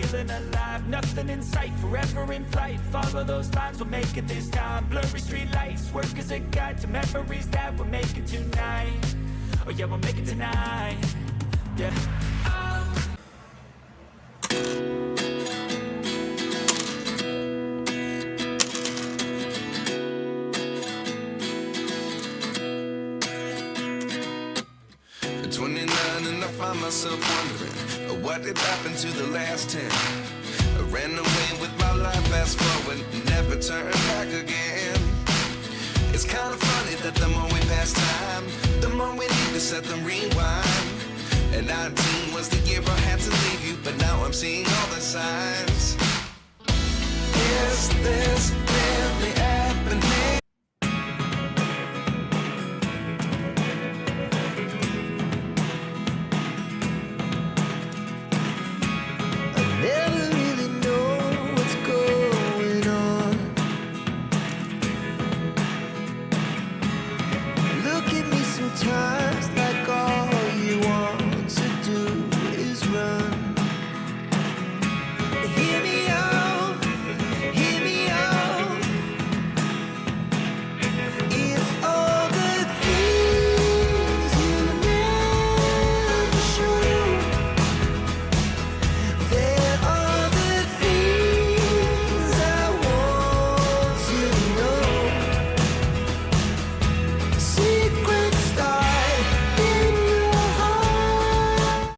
feeling alive. Nothing in sight, forever in flight. Follow those lines, we'll make it this time. Blurry street lights, work as a guide to memories that we're making tonight. Oh yeah, we'll make it tonight. Yeah. At 29 and I find myself wondering what did happen to the last 10. I ran away with my life, fast forward, never turn back again. It's kind of funny that the more we pass time, the more we need to set them rewind. And 19 was the year I had to leave you, but now I'm seeing all the signs. Is this